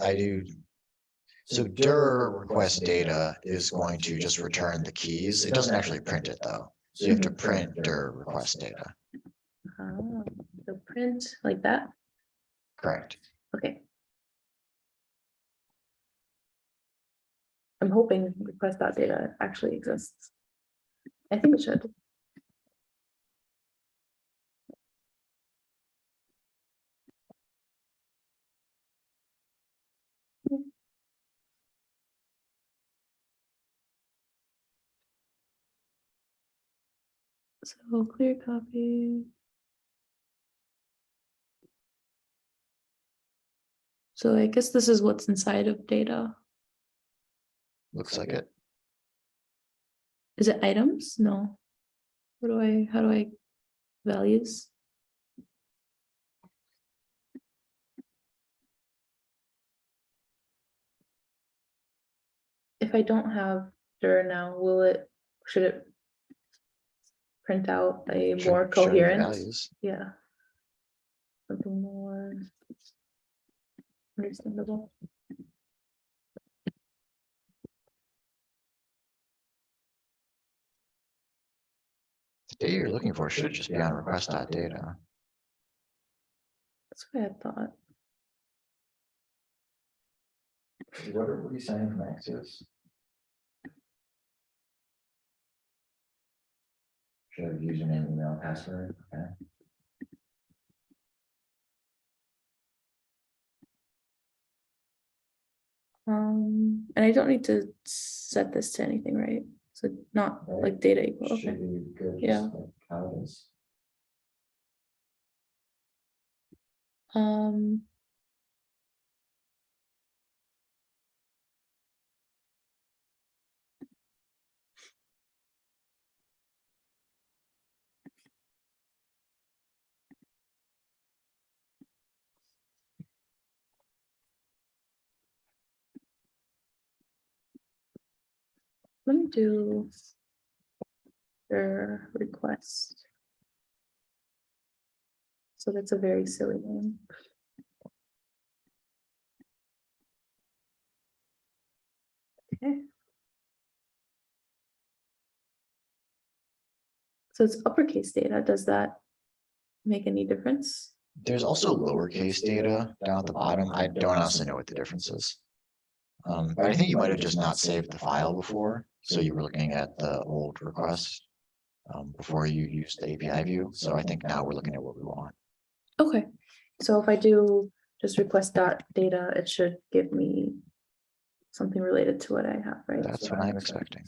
I do. So dir request data is going to just return the keys. It doesn't actually print it though. So you have to print dir request data. So print like that. Correct. Okay. I'm hoping request.data actually exists. I think it should. So clear copy. So I guess this is what's inside of data. Looks like it. Is it items? No. How do I values? If I don't have dir now, should it print out a Should more show you the coherent? values. Yeah. Something more understandable. The data you're looking for should just be on request.data. That's what I thought. What are you saying from Axios? Should have username, email, password, okay. And I don't need to set this to anything, right? So not like data equal. Okay. Should be good, just Yeah. like how it is. Let me do their request. So that's a very silly one. Okay. So it's uppercase data. Does that make any difference? There's also lowercase data down at the bottom. I don't honestly know what the difference is. But I think you might have just not saved the file before, so you were looking at the old request before you used the API view. So I think now we're looking at what we want. Okay, so if I do just request dot data, it should give me something related to what I have, right? That's what I'm expecting.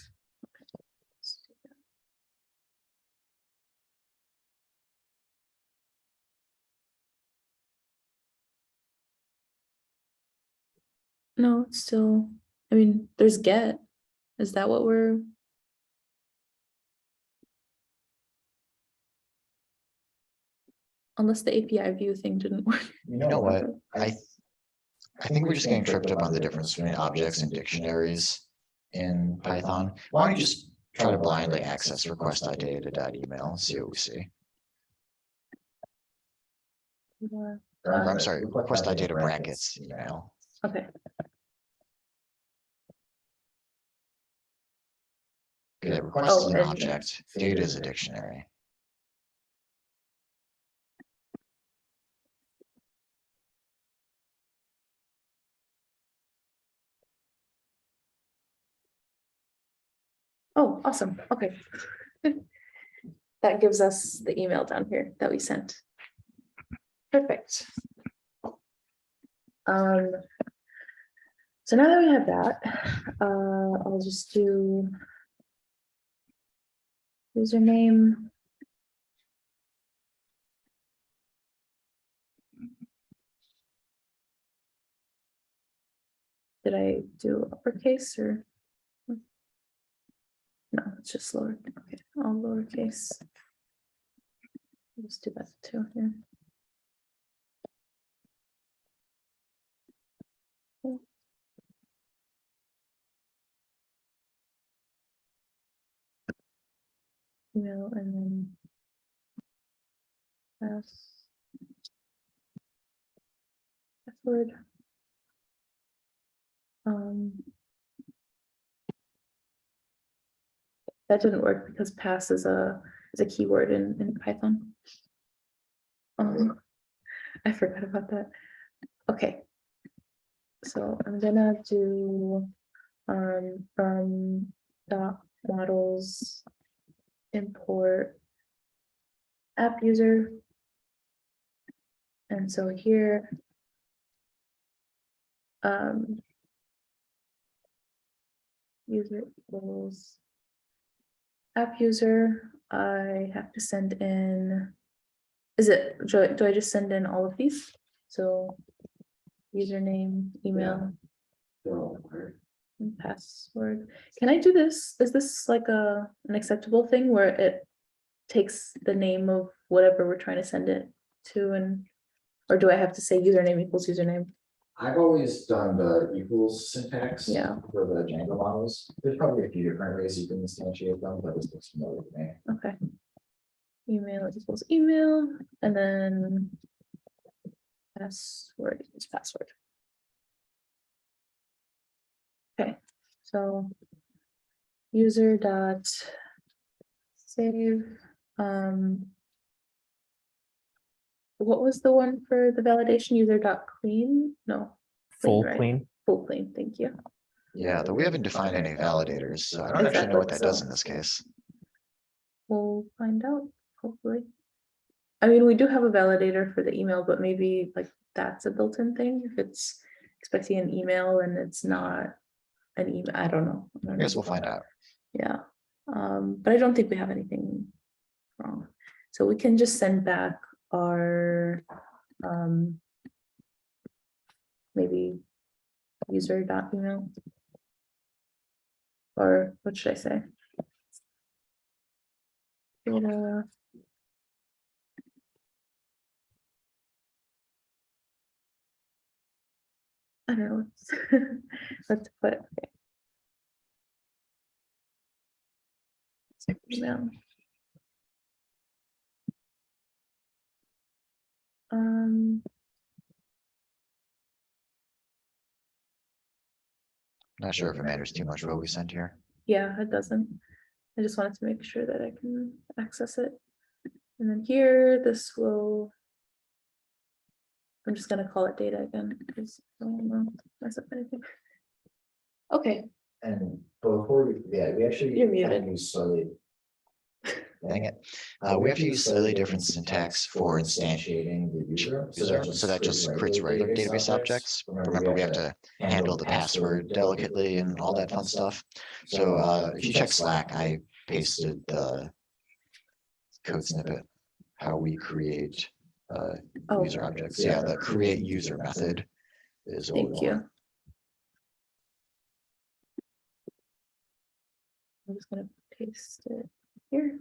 No, it's still, I mean, there's get. Is that what we're? Unless the API view thing didn't work. You know what? I think we're just getting tripped up on the difference between objects and dictionaries in Python. Why don't you just try to blindly access request.data.email and see what we see? Yeah. Or I'm sorry, request.data brackets email. Okay, Okay, request is an and- object, data is a dictionary. oh, awesome, okay. That gives us the email down here that we sent. Perfect. So now that we have that, I'll just do username. Did I do uppercase or? No, it's just lower, okay, all lowercase. Let's do that too here. Email and then password. That didn't work because pass is a keyword in Python. I forgot about that. Okay. So I'm gonna do from dot models import app user. And so here user equals app user. I have to send in, do I just send in all of these? So username, email, and password. Can I do this? Is this like an acceptable thing where it takes the name of whatever we're trying to send it to, and or do I have to say username equals username? I've always done the equals syntax. Yeah. For the Django models. There's probably a few different ways you can instantiate them, but this looks familiar to me. Okay. Email equals email, and then password equals password. Okay, so user dot save. What was the one for the validation? User dot clean? No. Full right? clean. Full clean, thank you. Yeah, though we haven't defined any validators, so I don't actually know what that does in this case. We'll find out, hopefully. I mean, we do have a validator for the email, but maybe like that's a built-in thing. If it's expecting an email and it's not an email, I don't know. I guess we'll find out. Yeah, but I don't think we have anything wrong. So we can just send back our maybe user dot email, or what should I say? Data. I don't know. Let's put okay. Email. Not sure if it matters too much what we send here. Yeah, it doesn't. I just wanted to make sure that I can access it. And then here, this will. I'm just gonna call it data again, because I don't want to mess up anything. Okay, And before we, yeah, we actually. You're muted. use slightly. Dang it. We have to use slightly different syntax for instantiating the user. so that just creates regular database objects. Remember, we have to handle the password delicately and all that fun stuff. So if you check Slack, I pasted the code snippet, how we create oh, user objects. Yeah, the create user method is what we thank you. want. I'm just gonna paste it here.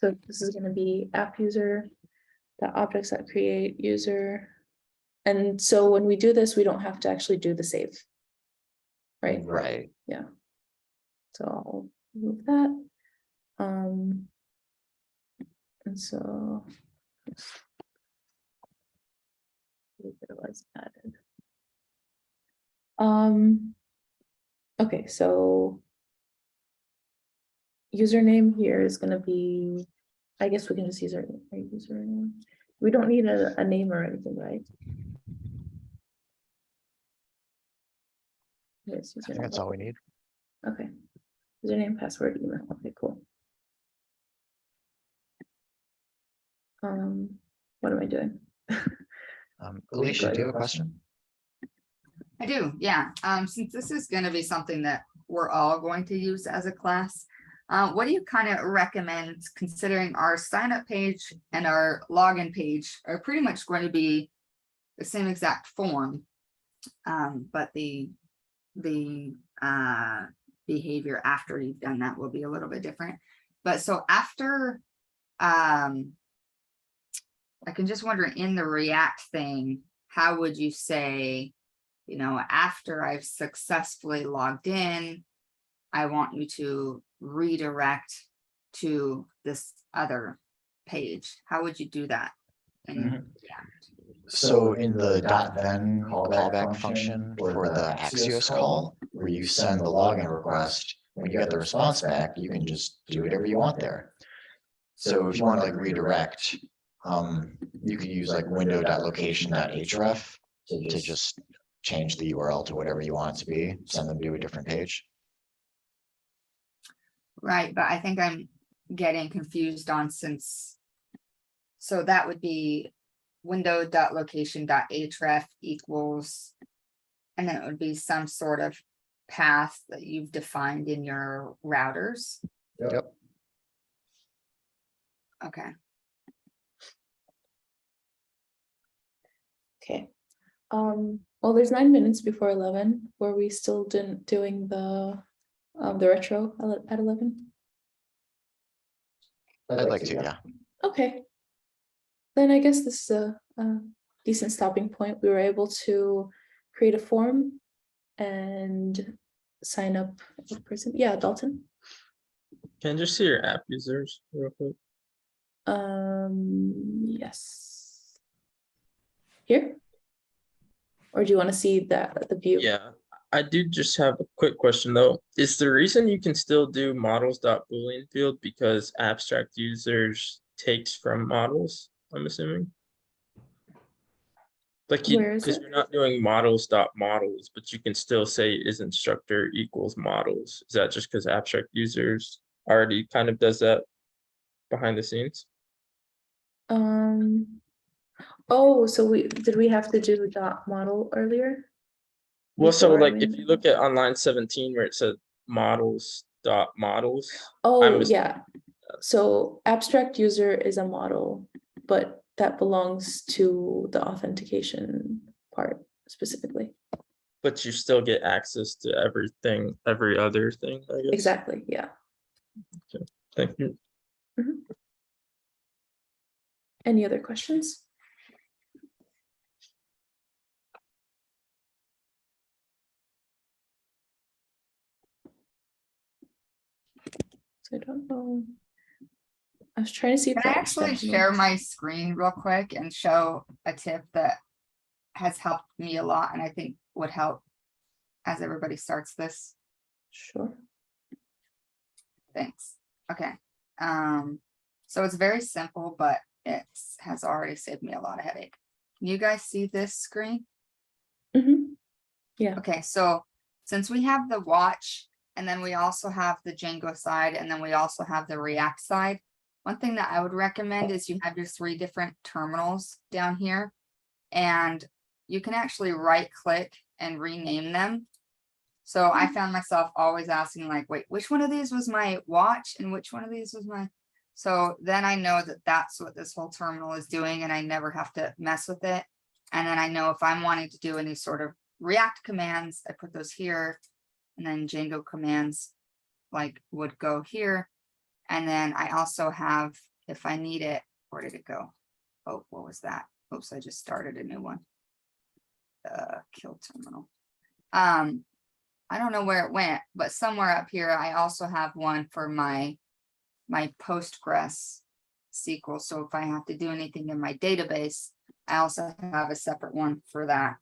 So this is gonna be app user, the objects that create user. And so when we do this, we don't have to actually do the save. Right? Right. Yeah. So I'll move that. And so. It was added. Okay, so. Username here is gonna be, I guess we can just use our username. We don't need a name or anything, right? Yes, I think that's all we need. Okay. Username, password, email. Okay, cool. What am I doing? Alicia, do you have a question? I do, yeah. Since this is gonna be something that we're all going to use as a class, what do you kind of recommend, considering our sign up page and our login page are pretty much going to be the same exact form, but the behavior after you've done that will be a little bit different. But so after, I can just wonder, in the React thing, how would you say, you know, after I've successfully logged in, I want you to redirect to this other page? How would you do that? So in the .then callback function for the Axios call, where you send the login request, when you get the response back, you can just do whatever you want there. So if you want to like redirect, you could use like window.location.href to just change the URL to whatever you want it to be, send them to a different page. Right, but I think I'm getting confused on so that would be window.location.href equals, and then it would be some sort of path that you've defined in your routers. Yep. Okay. Okay. Well, there's 9 minutes before 11. Were we still doing the retro at 11? I'd like to, yeah. Okay. Then I guess this is a decent stopping point. We were able to create a form and sign up a person. Yeah, Dalton. Can I just see your app users real quick? Yes. Here? Or do you want to see the view? Yeah, I do just have a quick question though. Is the reason you can still do models.boolean field because abstract users takes from models, I'm assuming? Like Where is because it? you're not doing models.models, but you can still say is instructor equals models. Is that just because abstract users already kind of does that behind the scenes? Oh, so did we have to do dot model earlier? Well, so Before, I like if mean- you look at on line 17 where it said models.models. Oh, yeah. So abstract user is a model, but that belongs to the authentication part specifically. But you still get access to everything, every other thing, I guess. Exactly, yeah. Thank you. Any other questions? So I don't know. I was trying to see if Can I that actually extension share works. my screen real quick and show a tip that has helped me a lot and I think would help as everybody starts this. Sure. Thanks. Okay. So it's very simple, but it has already saved me a lot of headache. Can you guys see this screen? Mhm. Yeah. Okay, so since we have the watch and then we also have the Django side and then we also have the React side, one thing that I would recommend is you have your 3 different terminals down here. And you can actually right click and rename them. So I found myself always asking like, wait, which one of these was my watch and which one of these was my, so then I know that that's what this whole terminal is doing and I never have to mess with it. And then I know if I'm wanting to do any sort of React commands, I put those here and then Django commands like would go here. And then I also have, if I need it, where did it go? Oh, what was that? Oops, I just started a new one. Kill terminal. I don't know where it went, but somewhere up here, I also have one for my Postgres SQL. So if I have to do anything in my database, I also have a separate one for that,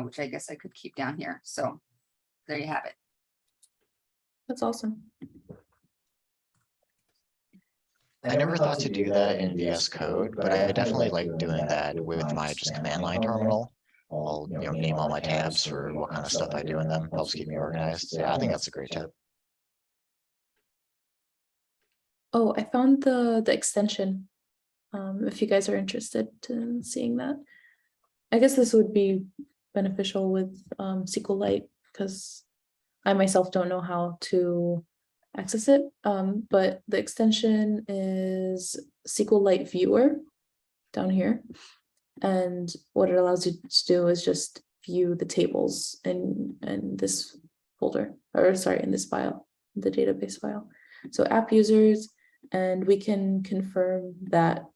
which I guess I could keep down here. So there you have it. That's awesome. I never thought to do that in VS Code, but I definitely like doing that with my just command line terminal. I'll, name all my tabs for what kind of stuff I do in them, helps keep me organized. Yeah, I think that's a great tip. Oh, I found the extension. If you guys are interested in seeing that. I guess this would be beneficial with SQL Lite because I myself don't know how to access it. But the extension is Sql Lite Viewer down here. And what it allows you to do is just view the tables in this folder, or sorry, in this file, the database file. So app users, and we can confirm that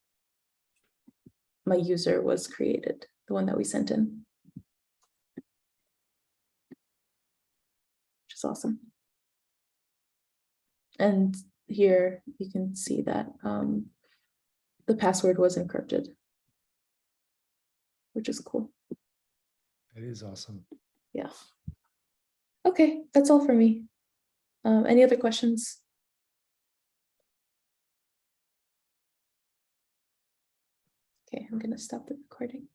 my user was created, the one that we sent in. Which is awesome. And here you can see that the password was encrypted, which is cool. It is awesome. Yeah. Okay, that's all for me. Any other questions? Okay, I'm gonna stop the recording.